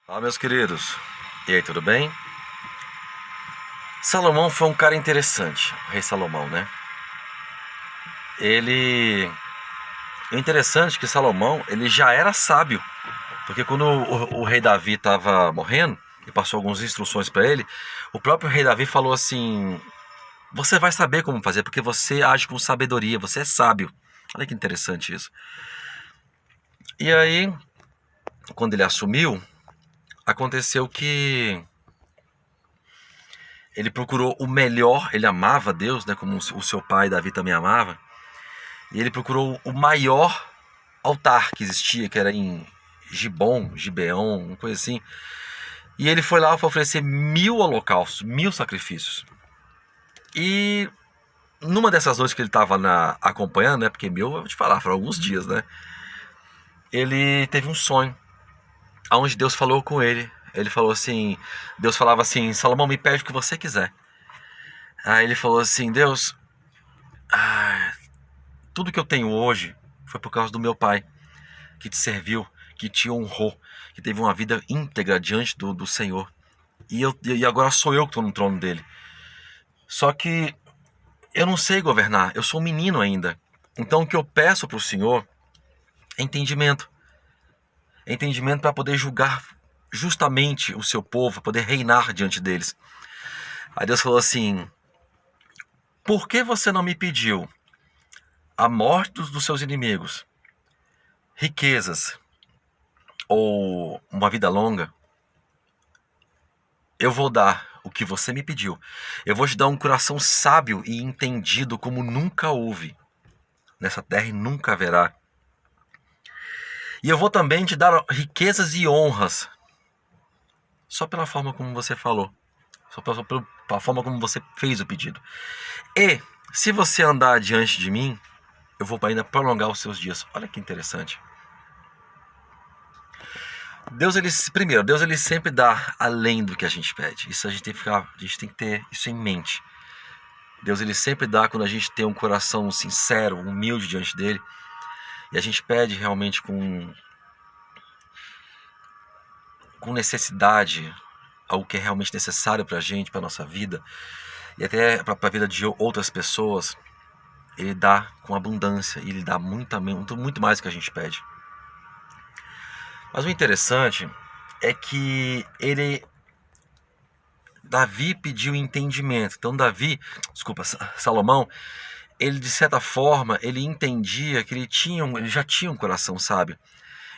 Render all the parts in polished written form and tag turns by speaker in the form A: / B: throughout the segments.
A: Fala, meus queridos. E aí, tudo bem? Salomão foi um cara interessante, o rei Salomão, né? Ele... O interessante é que Salomão, ele já era sábio, porque quando o rei Davi estava morrendo, e passou algumas instruções para ele, o próprio rei Davi falou assim: você vai saber como fazer, porque você age com sabedoria, você é sábio. Olha que interessante isso. E aí, quando ele assumiu, aconteceu que ele procurou o melhor, ele amava Deus, né, como o seu pai Davi também amava, e ele procurou o maior altar que existia, que era em Gibeon, uma coisa assim. E ele foi lá para oferecer 1000 holocaustos, 1000 sacrifícios. E numa dessas noites que ele estava acompanhando, né, porque eu vou te falar, foram alguns dias, né, ele teve um sonho, onde Deus falou com ele. Ele falou assim, Deus falava assim: Salomão, me pede o que você quiser. Aí ele falou assim: Deus, tudo que eu tenho hoje foi por causa do meu pai, que te serviu, que te honrou, que teve uma vida íntegra diante do Senhor. E agora sou eu que estou no trono dele. Só que eu não sei governar, eu sou um menino ainda. Então o que eu peço para o Senhor é entendimento. É entendimento para poder julgar justamente o seu povo, poder reinar diante deles. Aí Deus falou assim: por que você não me pediu a morte dos seus inimigos, riquezas ou uma vida longa? Eu vou dar o que você me pediu. Eu vou te dar um coração sábio e entendido como nunca houve nessa terra e nunca haverá. E eu vou também te dar riquezas e honras, só pela forma como você falou, só pela forma como você fez o pedido. E se você andar diante de mim, eu vou ainda prolongar os seus dias. Olha que interessante. Deus ele sempre dá além do que a gente pede. Isso a gente tem que ter isso em mente. Deus ele sempre dá quando a gente tem um coração sincero, humilde diante dele, e a gente pede realmente com necessidade, algo que é realmente necessário para a gente, para a nossa vida, e até para a vida de outras pessoas. Ele dá com abundância, e ele dá muito mais do que a gente pede. Mas o interessante é que Davi pediu entendimento. Então Salomão, ele de certa forma, ele entendia que ele já tinha um coração sábio.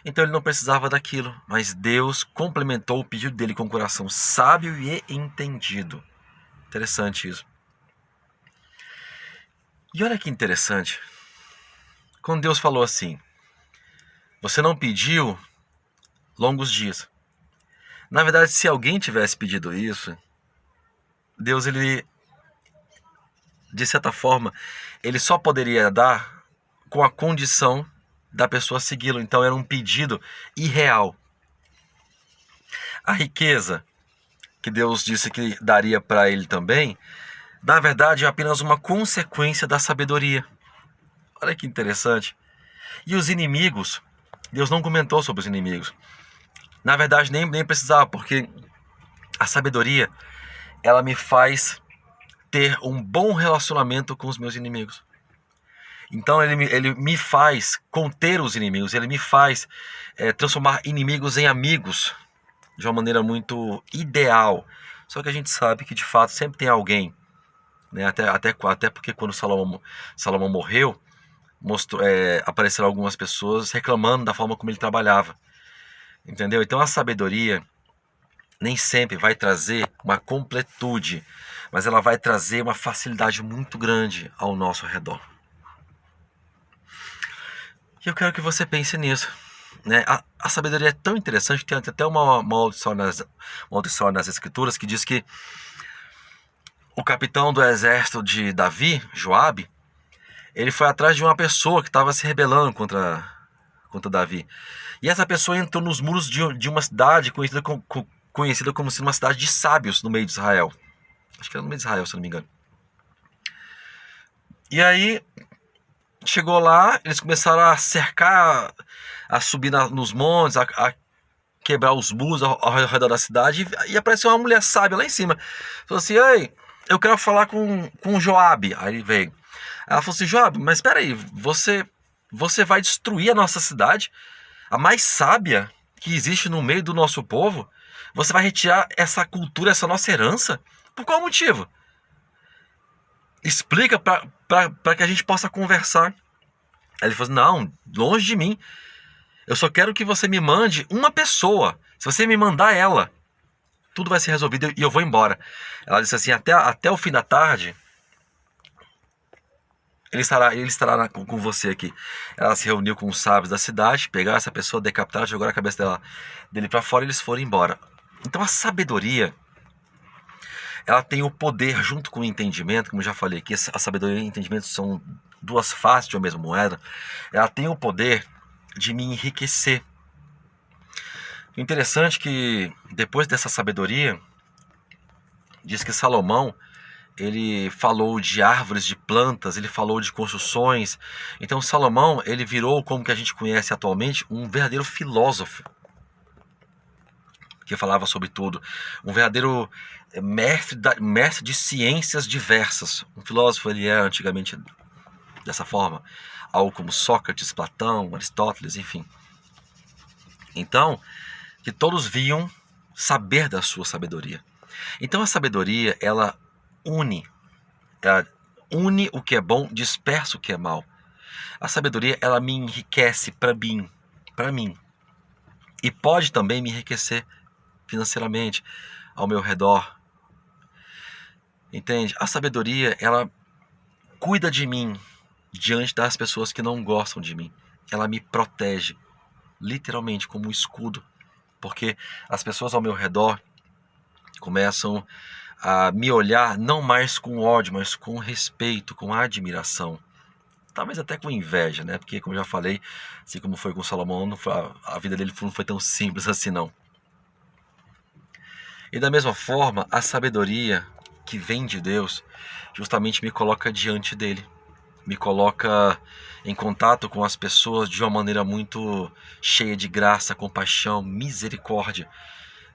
A: Então ele não precisava daquilo, mas Deus complementou o pedido dele com um coração sábio e entendido. Interessante isso. E olha que interessante, quando Deus falou assim: você não pediu longos dias. Na verdade, se alguém tivesse pedido isso, Deus, ele, de certa forma, ele só poderia dar com a condição da pessoa segui-lo. Então era um pedido irreal. A riqueza que Deus disse que daria para ele também, na verdade é apenas uma consequência da sabedoria. Olha que interessante. E os inimigos, Deus não comentou sobre os inimigos. Na verdade nem precisava, porque a sabedoria, ela me faz ter um bom relacionamento com os meus inimigos. Então ele me faz conter os inimigos, ele me faz transformar inimigos em amigos de uma maneira muito ideal. Só que a gente sabe que de fato sempre tem alguém, né? Até porque quando Salomão morreu, apareceram algumas pessoas reclamando da forma como ele trabalhava. Entendeu? Então a sabedoria nem sempre vai trazer uma completude, mas ela vai trazer uma facilidade muito grande ao nosso redor. E eu quero que você pense nisso. Né? A sabedoria é tão interessante que tem até uma audição nas escrituras que diz que o capitão do exército de Davi, Joabe, ele foi atrás de uma pessoa que estava se rebelando contra Davi. E essa pessoa entrou nos muros de uma cidade conhecida como sendo uma cidade de sábios no meio de Israel. Acho que era no meio de Israel, se não me engano. E aí, chegou lá, eles começaram a cercar, a subir nos montes, quebrar os muros ao redor da cidade e apareceu uma mulher sábia lá em cima. Falou assim: ei, eu quero falar com Joabe. Aí ele veio. Ela falou assim: Joabe, mas espera aí, você vai destruir a nossa cidade, a mais sábia que existe no meio do nosso povo? Você vai retirar essa cultura, essa nossa herança? Por qual motivo? Explica para que a gente possa conversar. Aí ele falou assim: não, longe de mim. Eu só quero que você me mande uma pessoa. Se você me mandar ela, tudo vai ser resolvido e eu vou embora. Ela disse assim: até o fim da tarde, ele estará com você aqui. Ela se reuniu com os sábios da cidade, pegaram essa pessoa, decapitaram, jogaram a cabeça dele para fora e eles foram embora. Então a sabedoria, ela tem o poder junto com o entendimento, como eu já falei aqui, a sabedoria e o entendimento são duas faces de uma mesma moeda. Ela tem o poder de me enriquecer. O interessante é que depois dessa sabedoria, diz que Salomão, ele falou de árvores, de plantas, ele falou de construções. Então Salomão, ele virou, como que a gente conhece atualmente, um verdadeiro filósofo, que falava sobre tudo. Um verdadeiro mestre de ciências diversas. Um filósofo, ele era antigamente dessa forma. Algo como Sócrates, Platão, Aristóteles, enfim. Então, que todos viam saber da sua sabedoria. Então a sabedoria, ela une o que é bom, dispersa o que é mal. A sabedoria, ela me enriquece para mim. E pode também me enriquecer financeiramente ao meu redor. Entende? A sabedoria, ela cuida de mim diante das pessoas que não gostam de mim. Ela me protege, literalmente, como um escudo. Porque as pessoas ao meu redor começam a me olhar não mais com ódio, mas com respeito, com admiração. Talvez até com inveja, né? Porque, como eu já falei, assim como foi com Salomão, a vida dele não foi tão simples assim, não. E da mesma forma, a sabedoria que vem de Deus justamente me coloca diante dele. Me coloca em contato com as pessoas de uma maneira muito cheia de graça, compaixão, misericórdia.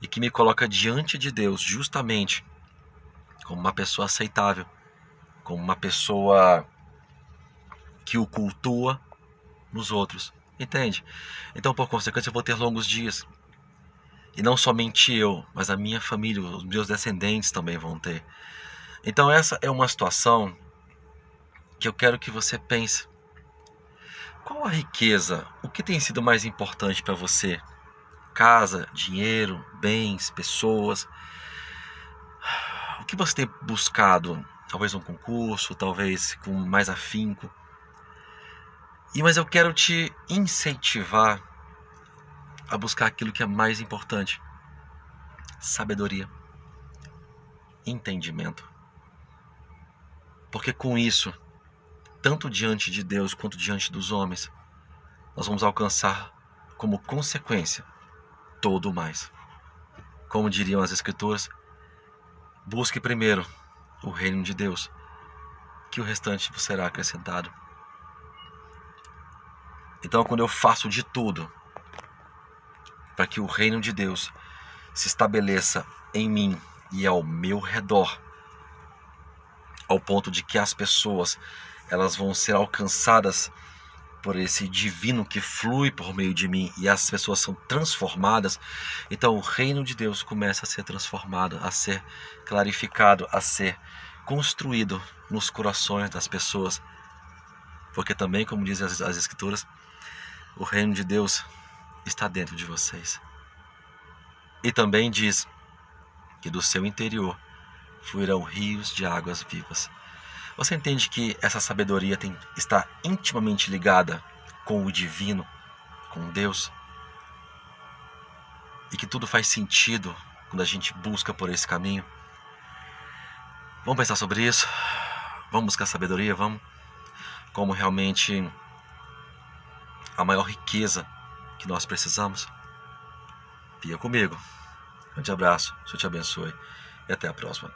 A: E que me coloca diante de Deus justamente como uma pessoa aceitável, como uma pessoa que o cultua nos outros. Entende? Então, por consequência, eu vou ter longos dias. E não somente eu, mas a minha família, os meus descendentes também vão ter. Então essa é uma situação que eu quero que você pense. Qual a riqueza? O que tem sido mais importante para você? Casa, dinheiro, bens, pessoas? O que você tem buscado? Talvez um concurso, talvez com mais afinco. Mas eu quero te incentivar a buscar aquilo que é mais importante. Sabedoria. Entendimento. Porque com isso, tanto diante de Deus quanto diante dos homens, nós vamos alcançar como consequência todo o mais. Como diriam as Escrituras, busque primeiro o reino de Deus, que o restante vos será acrescentado. Então, quando eu faço de tudo para que o reino de Deus se estabeleça em mim e ao meu redor, ao ponto de que as pessoas elas vão ser alcançadas por esse divino que flui por meio de mim e as pessoas são transformadas, então o reino de Deus começa a ser transformado, a ser clarificado, a ser construído nos corações das pessoas. Porque também, como dizem as Escrituras, o reino de Deus está dentro de vocês. E também diz que do seu interior fluirão rios de águas vivas. Você entende que essa sabedoria está intimamente ligada com o divino, com Deus? E que tudo faz sentido quando a gente busca por esse caminho? Vamos pensar sobre isso? Vamos buscar sabedoria? Vamos? Como realmente a maior riqueza que nós precisamos? Fica comigo. Um grande abraço, Deus te abençoe e até a próxima.